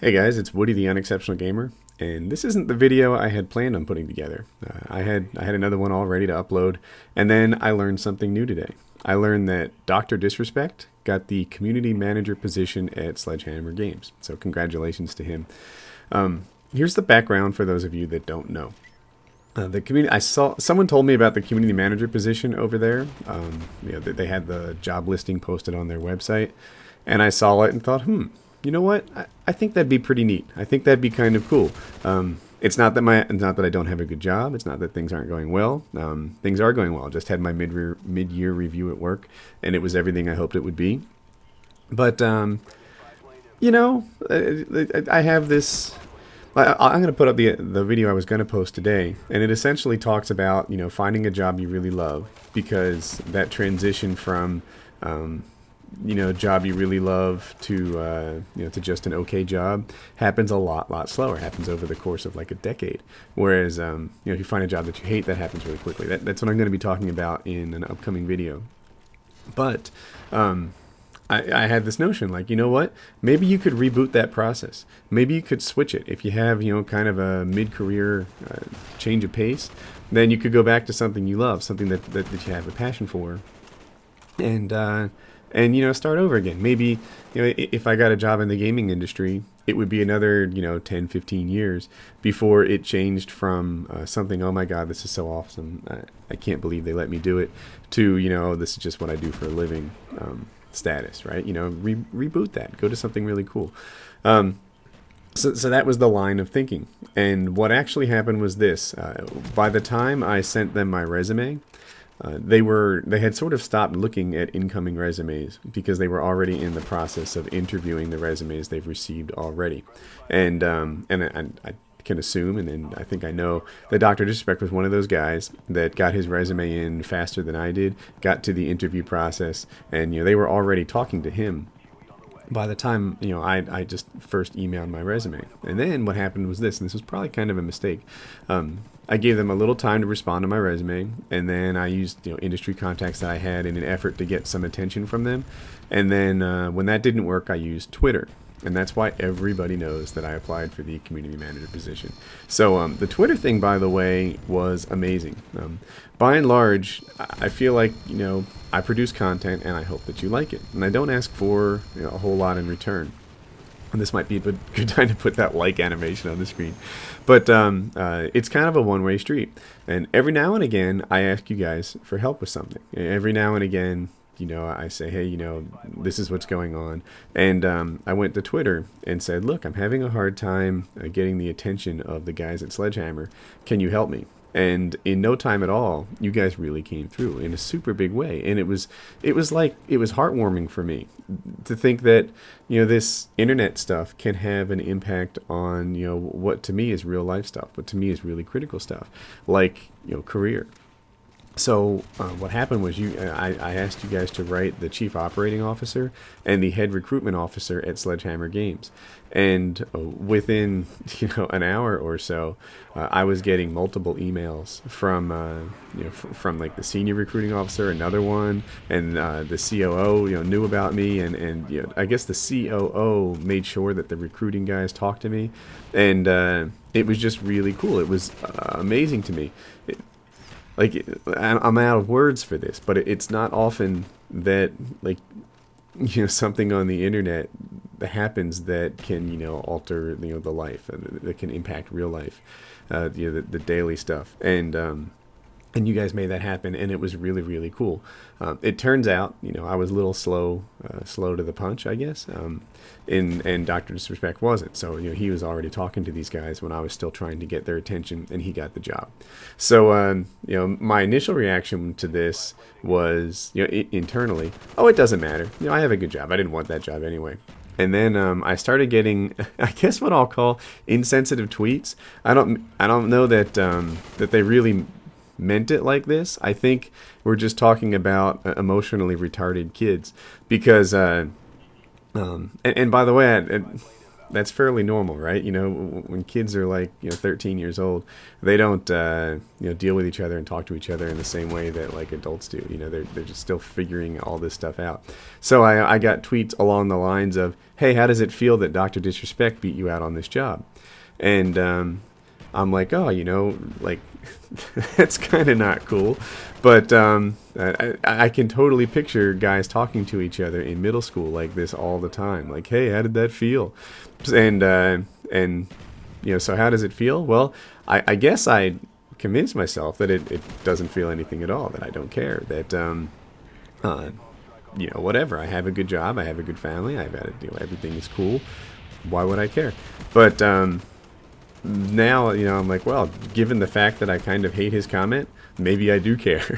Hey guys, it's Woody the Unexceptional Gamer, and this isn't the video I had planned on putting together. I had another one all ready to upload, and then I learned something new today. I learned that Dr. Disrespect got the community manager position at Sledgehammer Games, so congratulations to him. Here's the background for those of you that don't know. The community, I saw someone told me about the community manager position over there. They had the job listing posted on their website, and I saw it and thought, you know what? I think that'd be pretty neat. I think that'd be kind of cool. It's not that I don't have a good job. It's not that things aren't going well. Things are going well. Just had my mid-year review at work, and it was everything I hoped it would be. But I have this. I'm going to put up the video I was going to post today, and it essentially talks about finding a job you really love, because that transition from job you really love to to just an okay job happens a lot slower. It happens over the course of like a decade. Whereas if you find a job that you hate, that happens really quickly. That's what I'm going to be talking about in an upcoming video. But I had this notion, like, you know what? Maybe you could reboot that process. Maybe you could switch it. If you have, kind of a mid-career change of pace, then you could go back to something you love, something that you have a passion for, and start over again. Maybe, if I got a job in the gaming industry, it would be another, 10, 15 years before it changed from something, oh my God, this is so awesome, I can't believe they let me do it, to, oh, this is just what I do for a living status, right? Reboot that. Go to something really cool. So that was the line of thinking. And what actually happened was this. By the time I sent them my resume, they had sort of stopped looking at incoming resumes because they were already in the process of interviewing the resumes they've received already. And I can assume, and I think I know, that Dr. Disrespect was one of those guys that got his resume in faster than I did, got to the interview process, and they were already talking to him by the time I just first emailed my resume. And then what happened was this, and this was probably kind of a mistake. I gave them a little time to respond to my resume, and then I used industry contacts that I had in an effort to get some attention from them. And then when that didn't work, I used Twitter. And that's why everybody knows that I applied for the community manager position. So the Twitter thing, by the way, was amazing. By and large, I feel like, I produce content and I hope that you like it. And I don't ask for a whole lot in return. And this might be a good time to put that like animation on the screen. But it's kind of a one-way street. And every now and again, I ask you guys for help with something. Every now and again, I say, hey, this is what's going on. And I went to Twitter and said, look, I'm having a hard time getting the attention of the guys at Sledgehammer. Can you help me? And in no time at all, you guys really came through in a super big way. And it was heartwarming for me to think that, this internet stuff can have an impact on, what to me is real life stuff, what to me is really critical stuff, like, career. So what happened was I asked you guys to write the chief operating officer and the head recruitment officer at Sledgehammer Games. And within an hour or so, I was getting multiple emails from from like the senior recruiting officer, another one, and the COO knew about me, and I guess the COO made sure that the recruiting guys talked to me, and it was just really cool. It was amazing to me. I'm out of words for this, but it's not often that something on the internet that happens that can alter the life, that can impact real life, the daily stuff, and you guys made that happen, and it was really, really cool. It turns out, I was a little slow to the punch, I guess, and Dr. Disrespect wasn't. So, he was already talking to these guys when I was still trying to get their attention, and he got the job. So, my initial reaction to this was, internally, oh, it doesn't matter. I have a good job. I didn't want that job anyway. And then I started getting, I guess, what I'll call insensitive tweets. I don't know that that they really meant it like this. I think we're just talking about emotionally retarded kids, because and by the way, that's fairly normal, right? You know, when kids are like 13 years old, they don't deal with each other and talk to each other in the same way that like adults do. You know, they're just still figuring all this stuff out. So I got tweets along the lines of, "Hey, how does it feel that Dr. Disrespect beat you out on this job?" And I'm like, oh, like that's kind of not cool. But I can totally picture guys talking to each other in middle school like this all the time. Like, hey, how did that feel? And so how does it feel? Well, I guess I convinced myself that it doesn't feel anything at all, that I don't care, that whatever. I have a good job, I have a good family, everything is cool. Why would I care? But now, I'm like, well, given the fact that I kind of hate his comment, maybe I do care.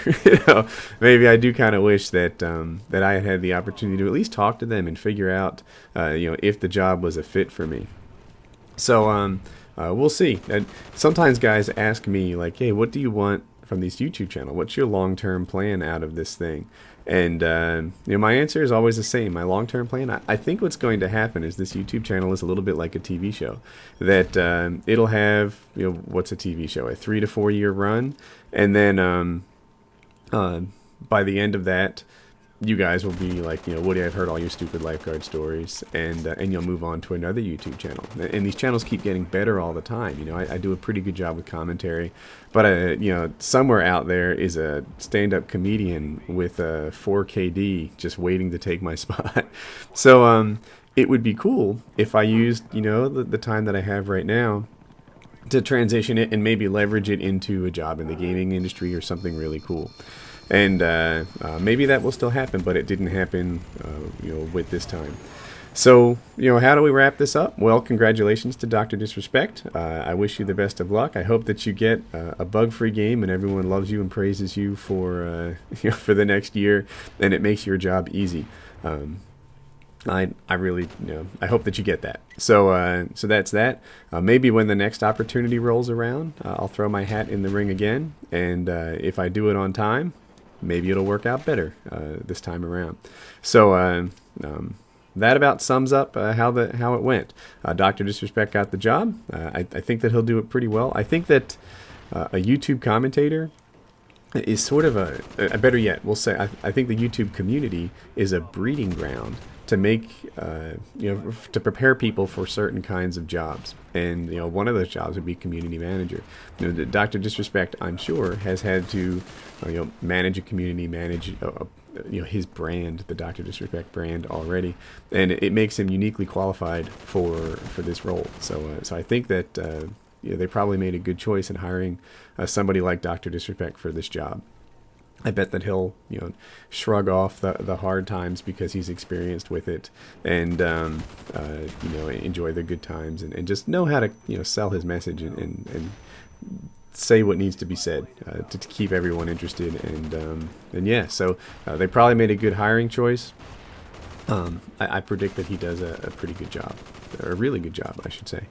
Maybe I do kind of wish that that I had the opportunity to at least talk to them and figure out, if the job was a fit for me. So we'll see. And sometimes guys ask me like, hey, what do you want from this YouTube channel? What's your long-term plan out of this thing? And my answer is always the same. My long-term plan, I think what's going to happen is this YouTube channel is a little bit like a TV show. That it'll have, what's a TV show? A 3 to 4 year run, and then by the end of that, you guys will be like, Woody, I've heard all your stupid lifeguard stories, and you'll move on to another YouTube channel. And these channels keep getting better all the time. I do a pretty good job with commentary, but somewhere out there is a stand-up comedian with a 4KD just waiting to take my spot. So it would be cool if I used, the time that I have right now to transition it and maybe leverage it into a job in the gaming industry or something really cool. And maybe that will still happen, but it didn't happen, with this time. So, how do we wrap this up? Well, congratulations to Dr. Disrespect. I wish you the best of luck. I hope that you get a bug-free game and everyone loves you and praises you for, for the next year, and it makes your job easy. I really, I hope that you get that. So that's that. Maybe when the next opportunity rolls around, I'll throw my hat in the ring again, and if I do it on time, maybe it'll work out better this time around. So that about sums up how it went. Dr. Disrespect got the job. I think that he'll do it pretty well. I think that a YouTube commentator is sort of a better yet, we'll say, I think the YouTube community is a breeding ground to make, to prepare people for certain kinds of jobs. And, one of those jobs would be community manager. Dr. Disrespect, I'm sure, has had to, manage a community, manage, his brand, the Dr. Disrespect brand already. And it makes him uniquely qualified for this role. So I think that, they probably made a good choice in hiring somebody like Dr. Disrespect for this job. I bet that he'll, shrug off the hard times because he's experienced with it, and enjoy the good times, and just know how to sell his message and say what needs to be said to keep everyone interested. And yeah, so they probably made a good hiring choice. I predict that he does a pretty good job, or a really good job, I should say.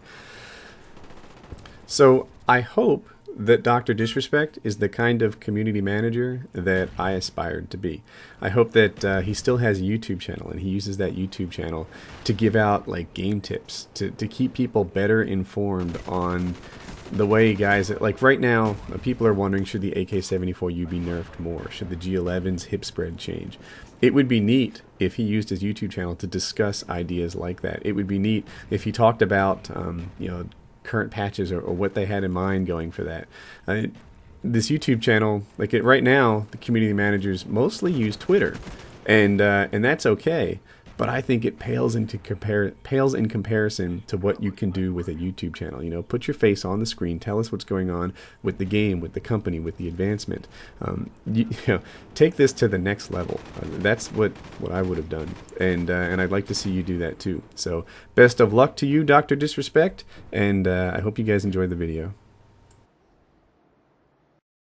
So I hope that Dr. Disrespect is the kind of community manager that I aspired to be. I hope that he still has a YouTube channel, and he uses that YouTube channel to give out like game tips, to keep people better informed on the way guys, like right now, people are wondering, should the AK-74U be nerfed more? Should the G11's hip spread change? It would be neat if he used his YouTube channel to discuss ideas like that. It would be neat if he talked about, current patches or what they had in mind going for that. This YouTube channel, like it right now, the community managers mostly use Twitter, and that's okay. But I think it pales in comparison to what you can do with a YouTube channel. Put your face on the screen, tell us what's going on with the game, with the company, with the advancement. Take this to the next level. That's what I would have done, and I'd like to see you do that too. So best of luck to you, Dr. Disrespect, and I hope you guys enjoyed the video.